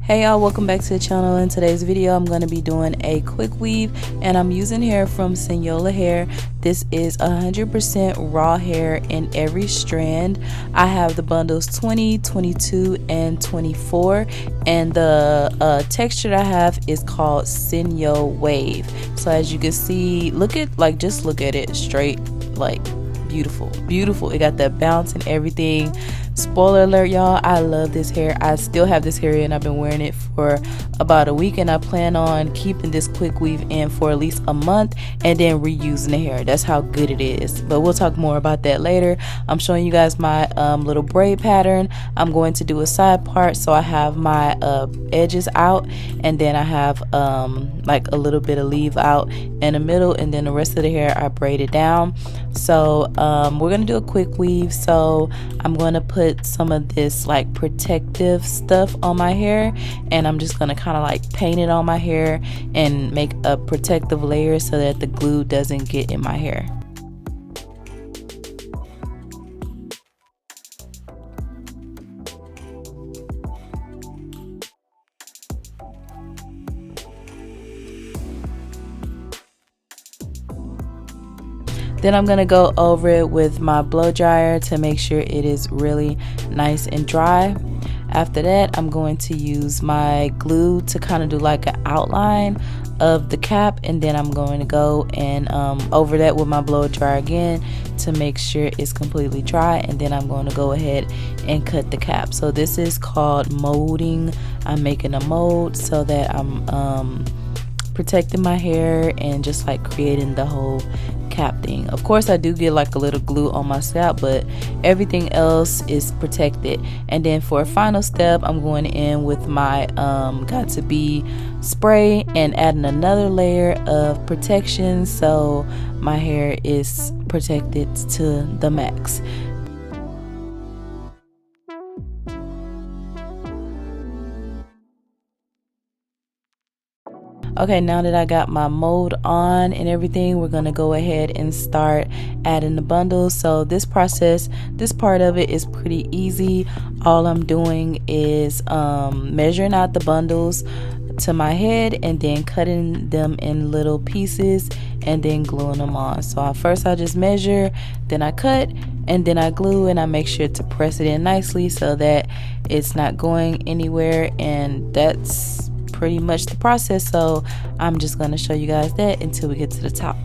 Hey y'all, welcome back to the channel. In today's video I'm going to be doing a quick weave, and I'm using hair from Cinyola Hair. This is 100% raw hair in every strand. I have the bundles 20, 22, and 24, and the texture I have is called Cinyo Wave. So as you can see, just look at it straight, like beautiful. It got that bounce and everything. Spoiler alert, y'all, I love this hair. I still have this hair and I've been wearing it for about a week, and I plan on keeping this quick weave in for at least a month and then reusing the hair. That's how good it is, but we'll talk more about that later. I'm showing you guys my little braid pattern. I'm going to do a side part, so I have my edges out, and then I have like a little bit of leave out in the middle, and then the rest of the hair I braided down. So we're gonna do a quick weave, so I'm gonna put some of this like protective stuff on my hair, and I'm just gonna kind of like paint it on my hair and make a protective layer so that the glue doesn't get in my hair. Then I'm going to go over it with my blow dryer to make sure it is really nice and dry. After that, I'm going to use my glue to kind of do like an outline of the cap, and then I'm going to go and over that with my blow dryer again to make sure it's completely dry, and then I'm going to go ahead and cut the cap. So this is called molding. I'm making a mold so that I'm protecting my hair and just like creating the whole cap thing. Of course I do get like a little glue on my scalp, but everything else is protected. And then for a final step, I'm going in with my got to be spray and adding another layer of protection so my hair is protected to the max. Okay, now that I got my mold on and everything, we're gonna go ahead and start adding the bundles. So this part of it is pretty easy. All I'm doing is measuring out the bundles to my head and then cutting them in little pieces and then gluing them on. So first I just measure, then I cut, and then I glue, and I make sure to press it in nicely so that it's not going anywhere, and that's pretty much the process. So I'm just going to show you guys that until we get to the top.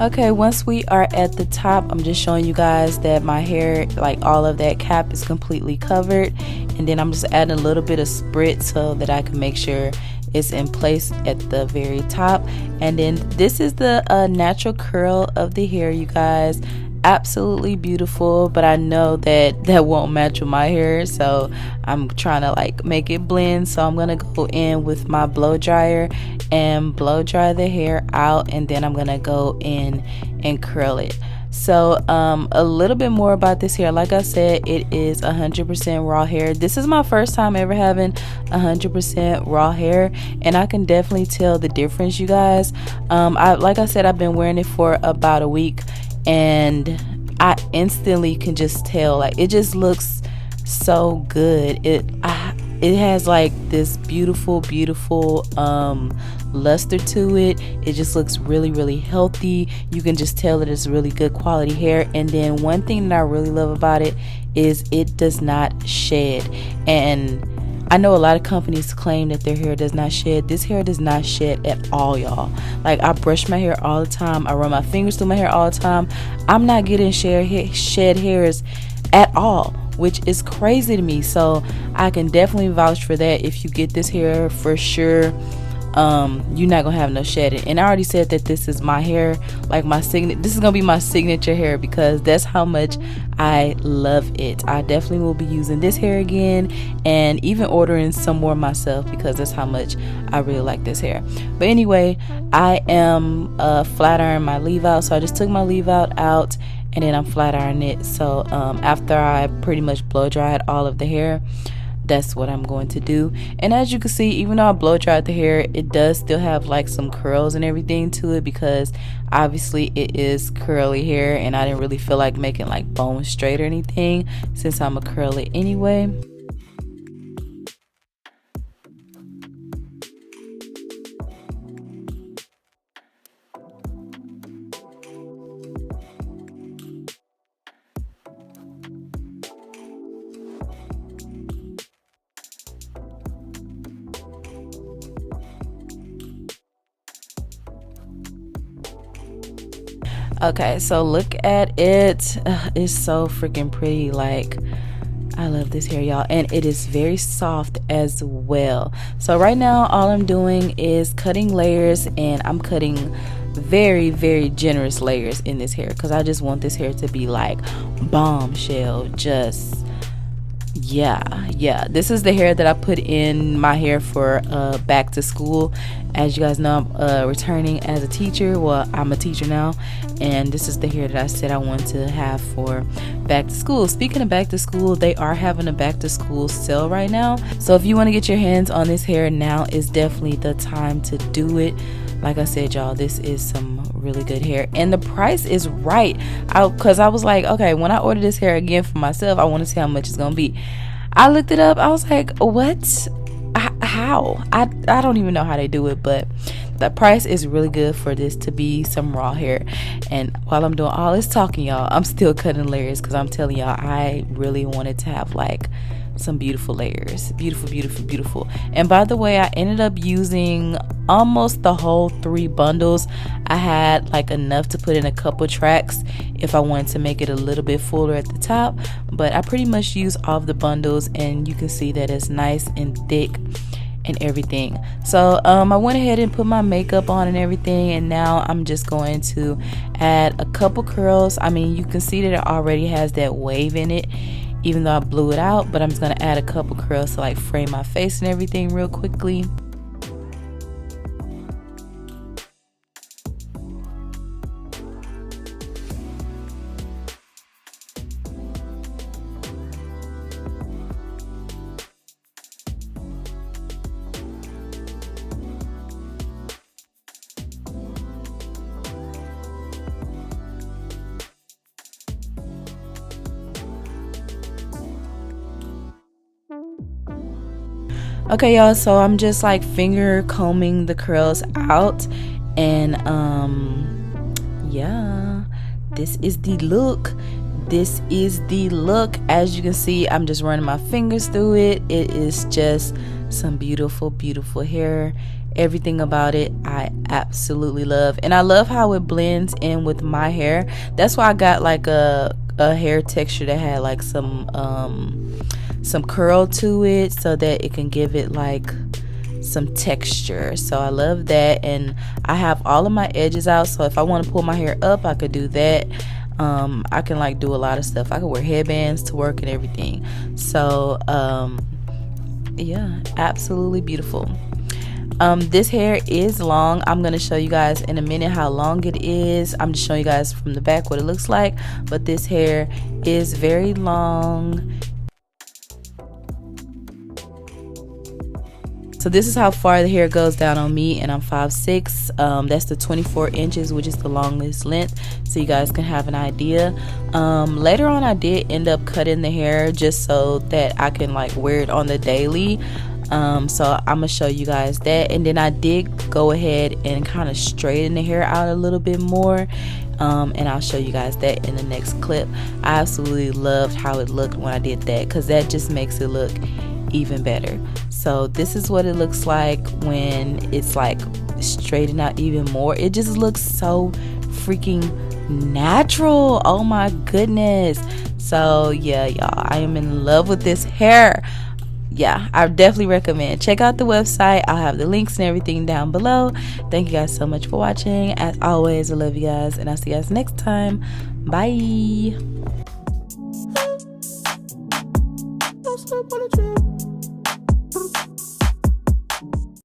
Okay, once we are at the top, I'm just showing you guys that my hair, like all of that cap, is completely covered, and then I'm just adding a little bit of spritz so that I can make sure it's in place at the very top. And then this is the natural curl of the hair, you guys. Absolutely beautiful, but I know that won't match with my hair, so I'm trying to like make it blend. So I'm gonna go in with my blow dryer and blow dry the hair out, and then I'm gonna go in and curl it. So a little bit more about this hair. Like I said, it is 100% raw hair. This is my first time ever having 100% raw hair, and I can definitely tell the difference, you guys. Like I said, I've been wearing it for about a week, and I instantly can just tell, like, it just looks so good. It has like this beautiful luster to it. It just looks really healthy. You can just tell that it's really good quality hair. And then one thing that I really love about it is it does not shed. And I know a lot of companies claim that their hair does not shed. This hair does not shed at all, y'all. Like, I brush my hair all the time. I run my fingers through my hair all the time. I'm not getting shed hairs at all, which is crazy to me. So I can definitely vouch for that. If you get this hair, for sure, you're not gonna have no shedding. And I already said that this is my hair, like my signature. This is gonna be my signature hair because that's how much I love it. I definitely will be using this hair again, and even ordering some more myself because that's how much I really like this hair. But anyway, I am flat ironing my leave out. So I just took my leave out, and then I'm flat ironing it. So after I pretty much blow dried all of the hair, that's what I'm going to do. And as you can see, even though I blow dried the hair, it does still have like some curls and everything to it because obviously it is curly hair, and I didn't really feel like making like bone straight or anything since I'm a curly anyway. Okay, so look at it. It's so freaking pretty. Like, I love this hair, y'all, and it is very soft as well. So right now all I'm doing is cutting layers, and I'm cutting very, very generous layers in this hair because I just want this hair to be like bombshell. Just yeah, this is the hair that I put in my hair for back to school. As you guys know, I'm returning as a teacher. Well, I'm a teacher now, and this is the hair that I said I want to have for back to school. Speaking of back to school, they are having a back to school sale right now, so if you want to get your hands on this hair, now is definitely the time to do it. Like I said, y'all, this is some really good hair, and the price is right. Because I was like, okay, when I order this hair again for myself, I want to see how much it's gonna be. I looked it up. I was like, what? How? I don't even know how they do it, but the price is really good for this to be some raw hair. And while I'm doing all this talking, y'all, I'm still cutting layers because I'm telling y'all, I really wanted to have like some beautiful layers. Beautiful. And by the way, I ended up using almost the whole 3 bundles. I had like enough to put in a couple tracks if I wanted to make it a little bit fuller at the top, but I pretty much used all of the bundles, and you can see that it's nice and thick and everything. So I went ahead and put my makeup on and everything, and now I'm just going to add a couple curls. I mean, you can see that it already has that wave in it even though I blew it out, but I'm just gonna add a couple curls to like frame my face and everything real quickly. Okay, y'all, so I'm just like finger combing the curls out, and yeah, this is the look. As you can see, I'm just running my fingers through it. It is just some beautiful hair. Everything about it I absolutely love, and I love how it blends in with my hair. That's why I got like a hair texture that had like some curl to it so that it can give it like some texture. So I love that, and I have all of my edges out, so if I want to pull my hair up, I could do that. I can like do a lot of stuff. I could wear headbands to work and everything. So yeah, absolutely beautiful. This hair is long. I'm gonna show you guys in a minute how long it is. I'm just showing you guys from the back what it looks like, but this hair is very long. So this is how far the hair goes down on me, and I'm 5'6". That's the 24 inches, which is the longest length, so you guys can have an idea. Later on, I did end up cutting the hair just so that I can like wear it on the daily. So I'm gonna show you guys that, and then I did go ahead and kind of straighten the hair out a little bit more. And I'll show you guys that in the next clip. I absolutely loved how it looked when I did that, because that just makes it look even better. So this is what it looks like when it's like straightened out even more. It just looks so freaking natural. Oh my goodness. So yeah, y'all, I am in love with this hair. yeah, I definitely recommend check out the website. I'll have the links and everything down below. Thank you guys so much for watching. As always, I love you guys, and I'll see you guys next time. Bye.